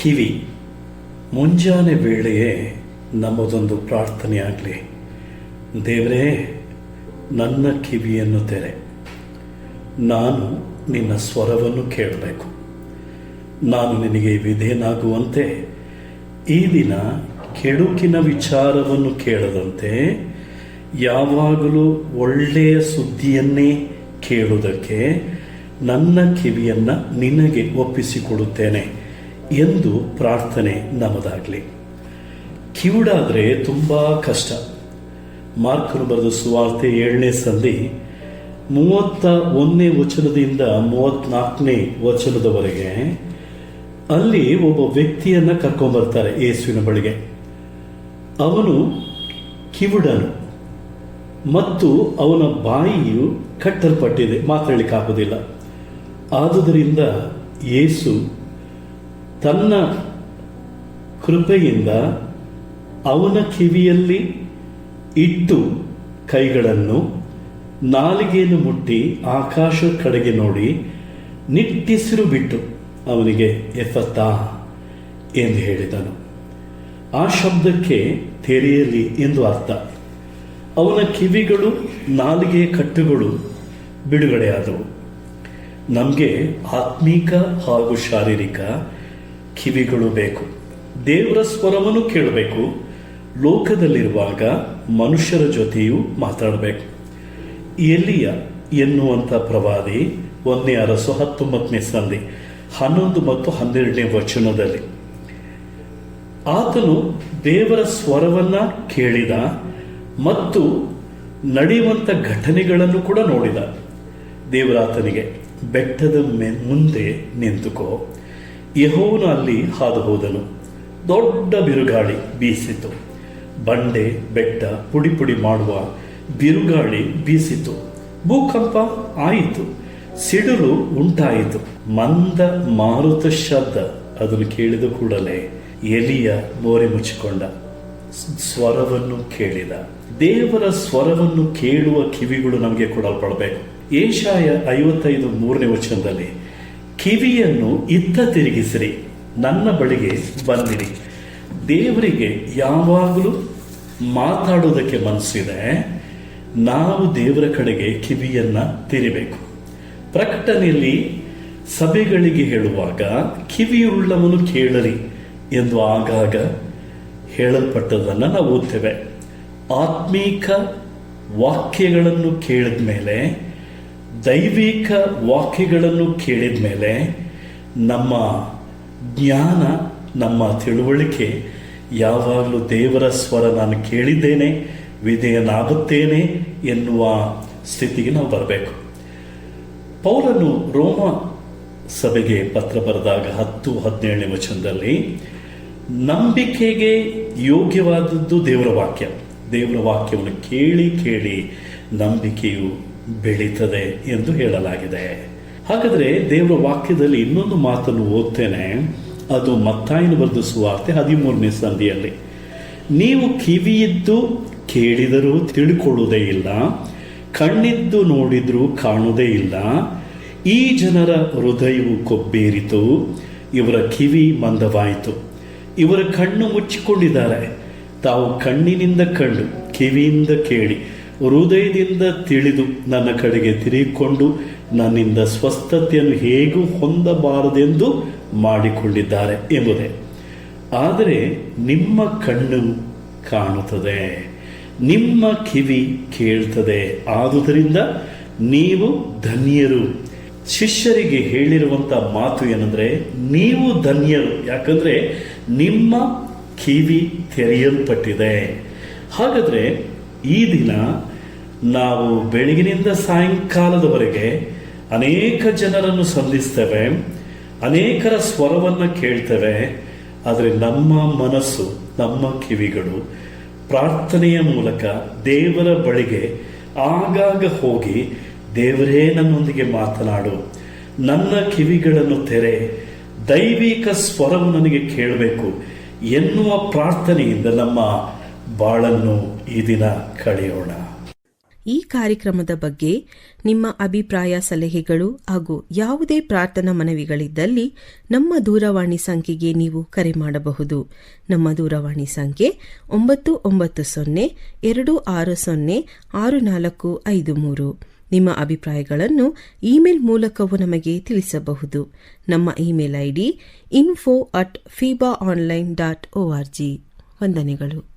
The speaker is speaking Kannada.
ಕಿವಿ. ಮುಂಜಾನೆ ವೇಳೆಯೇ ನಮ್ಮದೊಂದು ಪ್ರಾರ್ಥನೆ ಆಗಲಿ. ದೇವರೇ, ನನ್ನ ಕಿವಿಯನ್ನು ತೆರೆ, ನಾನು ನಿನ್ನ ಸ್ವರವನ್ನು ಕೇಳಬೇಕು. ನಾನು ನಿನಗೆ ವಿಧೇಯನಾಗುವಂತೆ ಈ ದಿನ ಕೆಡುಕಿನ ವಿಚಾರವನ್ನು ಕೇಳದಂತೆ ಯಾವಾಗಲೂ ಒಳ್ಳೆಯ ಸುದ್ದಿಯನ್ನೇ ಕೇಳುವುದಕ್ಕೆ ನನ್ನ ಕಿವಿಯನ್ನು ನಿನಗೆ ಒಪ್ಪಿಸಿಕೊಡುತ್ತೇನೆ ಎಂದು ಪ್ರಾರ್ಥನೆ ನಮ್ಮದಾಗಲಿ. ಕಿವುಡಾದರೆ ತುಂಬ ಕಷ್ಟ. ಮಾರ್ಕನು ಬರೆದ ಸುವಾರ್ತೆ 7ನೇ ಸಂಧಿ 31ನೇ ವಚನದಿಂದ 34ನೇ ವಚನದವರೆಗೆ ಅಲ್ಲಿ ಒಬ್ಬ ವ್ಯಕ್ತಿಯನ್ನ ಕರ್ಕೊಂಡ್ಬರ್ತಾರೆ ಯೇಸುವಿನ ಬಳಿಗೆ. ಅವನು ಕಿವುಡನು ಮತ್ತು ಅವನ ಬಾಯಿಯು ಕಟ್ಟಲ್ಪಟ್ಟಿದೆ, ಮಾತಾಡಲಿಕ್ಕಾಗೋದಿಲ್ಲ. ಆದುದರಿಂದ ಯೇಸು ತನ್ನ ಕೃಪೆಯಿಂದ ಅವನ ಕಿವಿಯಲ್ಲಿ ಇಟ್ಟು ಕೈಗಳನ್ನು ನಾಲಿಗೆಯನ್ನು ಮುಟ್ಟಿ ಆಕಾಶ ಕಡೆಗೆ ನೋಡಿ ನಿಟ್ಟಿಸಿರು ಬಿಟ್ಟು ಅವನಿಗೆ ಎಫತಾ ಎಂದು ಹೇಳಿದನು. ಆ ಶಬ್ದಕ್ಕೆ ತೆರೆಯಲಿ ಎಂದು ಅರ್ಥ. ಅವನ ಕಿವಿಗಳು, ನಾಲಿಗೆಯ ಕಟ್ಟುಗಳು ಬಿಡುಗಡೆಯಾದವು. ನಮಗೆ ಆತ್ಮೀಕ ಹಾಗೂ ಶಾರೀರಿಕ ಕಿವಿಗಳು ಬೇಕು. ದೇವರ ಸ್ವರವನ್ನು ಕೇಳಬೇಕು. ಲೋಕದಲ್ಲಿರುವಾಗ ಮನುಷ್ಯರ ಜೊತೆಯೂ ಮಾತಾಡಬೇಕು. ಎಲಿಯ ಎನ್ನುವಂಥ ಪ್ರವಾದಿ 1ನೇ ಅರಸು 19ನೇ ಸಂಧಿ 11 ಮತ್ತು 12ನೇ ವಚನದಲ್ಲಿ ಆತನು ದೇವರ ಸ್ವರವನ್ನ ಕೇಳಿದ ಮತ್ತು ನಡೆಯುವಂಥ ಘಟನೆಗಳನ್ನು ಕೂಡ ನೋಡಿದ. ದೇವರಾತನಿಗೆ ಬೆಟ್ಟದ ಮುಂದೆ ನಿಂತುಕೋ, ಯೆಹೋವನು ಅಲ್ಲಿ ಹಾದು ಹೋದನು. ದೊಡ್ಡ ಬಿರುಗಾಳಿ ಬೀಸಿತು. ಬಂಡೆ ಬೆಟ್ಟ ಪುಡಿ ಪುಡಿ ಮಾಡುವ ಬಿರುಗಾಳಿ ಬೀಸಿತು. ಭೂಕಂಪ ಆಯಿತು. ಸಿಡಿಲು ಉಂಟಾಯಿತು. ಮಂದ ಮಾರುತ ಶಬ್ದ ಅದನ್ನು ಕೇಳಿದ ಕೂಡಲೇ ಎಲಿಯ ಮೋರೆ ಮುಚ್ಚಿಕೊಂಡ, ಸ್ವರವನ್ನು ಕೇಳಿದ. ದೇವರ ಸ್ವರವನ್ನು ಕೇಳುವ ಕಿವಿಗಳು ನಮಗೆ ಕೊಡಲ್ಪಡಬೇಕು. ಯೆಶಾಯ 55:3ನೇ ವಚನದಲ್ಲಿ ಕಿವಿಯನ್ನು ಇತ್ತ ತಿರುಗಿಸಿರಿ, ನನ್ನ ಬಳಿಗೆ ಬಂದಿರಿ. ದೇವರಿಗೆ ಯಾವಾಗಲೂ ಮಾತಾಡೋದಕ್ಕೆ ಮನಸ್ಸಿದೆ. ನಾವು ದೇವರ ಕಡೆಗೆ ಕಿವಿಯನ್ನ ತಿರಿಬೇಕು. ಪ್ರಕಟಣೆಯಲ್ಲಿ ಸಭೆಗಳಿಗೆ ಹೇಳುವಾಗ ಕಿವಿಯುಳ್ಳವನು ಕೇಳಲಿ ಎಂದು ಆಗಾಗ ಹೇಳಲ್ಪಟ್ಟದನ್ನು ನಾವು ಓದ್ತೇವೆ. ಆತ್ಮೀಕ ವಾಕ್ಯಗಳನ್ನು ಕೇಳಿದ ಮೇಲೆ, ದೈವಿಕ ವಾಕ್ಯಗಳನ್ನು ಕೇಳಿದ ಮೇಲೆ ನಮ್ಮ ಜ್ಞಾನ, ನಮ್ಮ ತಿಳುವಳಿಕೆ ಯಾವಾಗಲೂ ದೇವರ ಸ್ವರ ನಾನು ಕೇಳಿದ್ದೇನೆ, ವಿಧೇಯನಾಗುತ್ತೇನೆ ಎನ್ನುವ ಸ್ಥಿತಿಗೆ ನಾವು ಬರಬೇಕು. ಪೌಲನು ರೋಮ ಸಭೆಗೆ ಪತ್ರ ಬರೆದಾಗ 10-17ನೇ ವಚನದಲ್ಲಿ ನಂಬಿಕೆಗೆ ಯೋಗ್ಯವಾದದ್ದು ದೇವರ ವಾಕ್ಯ. ದೇವರ ವಾಕ್ಯವನ್ನು ಕೇಳಿ ಕೇಳಿ ನಂಬಿಕೆಯು ಬೆಳೀತದೆ ಎಂದು ಹೇಳಲಾಗಿದೆ. ಹಾಗಾದರೆ ದೇವರ ವಾಕ್ಯದಲ್ಲಿ ಇನ್ನೊಂದು ಮಾತನ್ನು ಓದ್ತೇನೆ. ಅದು ಮತ್ತಾಯನು ಬರೆದ ಸುವಾರ್ತೆ 13ನೇ ಸಂಧಿಯಲ್ಲಿ, ನೀವು ಕಿವಿಯಿದ್ದು ಕೇಳಿದರೂ ತಿಳ್ಕೊಳ್ಳುವುದೇ ಇಲ್ಲ, ಕಣ್ಣಿದ್ದು ನೋಡಿದ್ರೂ ಕಾಣುವುದೇ ಇಲ್ಲ. ಈ ಜನರ ಹೃದಯವು ಕೊಬ್ಬೇರಿತು, ಇವರ ಕಿವಿ ಮಂದವಾಯಿತು, ಇವರ ಕಣ್ಣು ಮುಚ್ಚಿಕೊಂಡಿದ್ದಾರೆ. ತಾವು ಕಣ್ಣಿನಿಂದ ಕಂಡು, ಕಿವಿಯಿಂದ ಕೇಳಿ, ಹೃದಯದಿಂದ ತಿಳಿದು ನನ್ನ ಕಡೆಗೆ ತಿರುಗಿಕೊಂಡು ನನ್ನಿಂದ ಸ್ವಸ್ಥತೆಯನ್ನು ಹೇಗೂ ಹೊಂದಬಾರದೆಂದು ಮಾಡಿಕೊಂಡಿದ್ದಾರೆ ಎಂಬುದೇ. ಆದರೆ ನಿಮ್ಮ ಕಣ್ಣು ಕಾಣುತ್ತದೆ, ನಿಮ್ಮ ಕಿವಿ ಕೇಳ್ತದೆ, ಆದುದರಿಂದ ನೀವು ಧನ್ಯರು. ಶಿಷ್ಯರಿಗೆ ಹೇಳಿರುವಂಥ ಮಾತು ಏನಂದ್ರೆ, ನೀವು ಧನ್ಯರು, ಯಾಕಂದ್ರೆ ನಿಮ್ಮ ಕಿವಿ ತೆರೆಯಲ್ಪಟ್ಟಿದೆ. ಹಾಗಾದ್ರೆ ಈ ದಿನ ನಾವು ಬೆಳಗಿನಿಂದ ಸಾಯಂಕಾಲದವರೆಗೆ ಅನೇಕ ಜನರನ್ನು ಸಂಧಿಸ್ತೇವೆ, ಅನೇಕರ ಸ್ವರವನ್ನು ಕೇಳ್ತೇವೆ. ಆದರೆ ನಮ್ಮ ಮನಸ್ಸು, ನಮ್ಮ ಕಿವಿಗಳು ಪ್ರಾರ್ಥನೆಯ ಮೂಲಕ ದೇವರ ಬಳಿಗೆ ಆಗಾಗ ಹೋಗಿ, ದೇವರೇ ನನ್ನೊಂದಿಗೆ ಮಾತನಾಡು, ನನ್ನ ಕಿವಿಗಳನ್ನು ತೆರೆ, ದೈವಿಕ ಸ್ವರವು ನನಗೆ ಕೇಳಬೇಕು ಎನ್ನುವ ಪ್ರಾರ್ಥನೆಯಿಂದ ನಮ್ಮ ಬಾಳನ್ನು ಈ ದಿನ ಕಳೆಯೋಣ. ಈ ಕಾರ್ಯಕ್ರಮದ ಬಗ್ಗೆ ನಿಮ್ಮ ಅಭಿಪ್ರಾಯ, ಸಲಹೆಗಳು ಹಾಗೂ ಯಾವುದೇ ಪ್ರಾರ್ಥನಾ ಮನವಿಗಳಿದ್ದಲ್ಲಿ ನಮ್ಮ ದೂರವಾಣಿ ಸಂಖ್ಯೆಗೆ ನೀವು ಕರೆ ಮಾಡಬಹುದು. ನಮ್ಮ ದೂರವಾಣಿ ಸಂಖ್ಯೆ 9902606453. ನಿಮ್ಮ ಅಭಿಪ್ರಾಯಗಳನ್ನು ಇಮೇಲ್ ಮೂಲಕವೂ ನಮಗೆ ತಿಳಿಸಬಹುದು. ನಮ್ಮ ಇಮೇಲ್ ಐಡಿ info@fibaonline.org. ವಂದನೆಗಳು.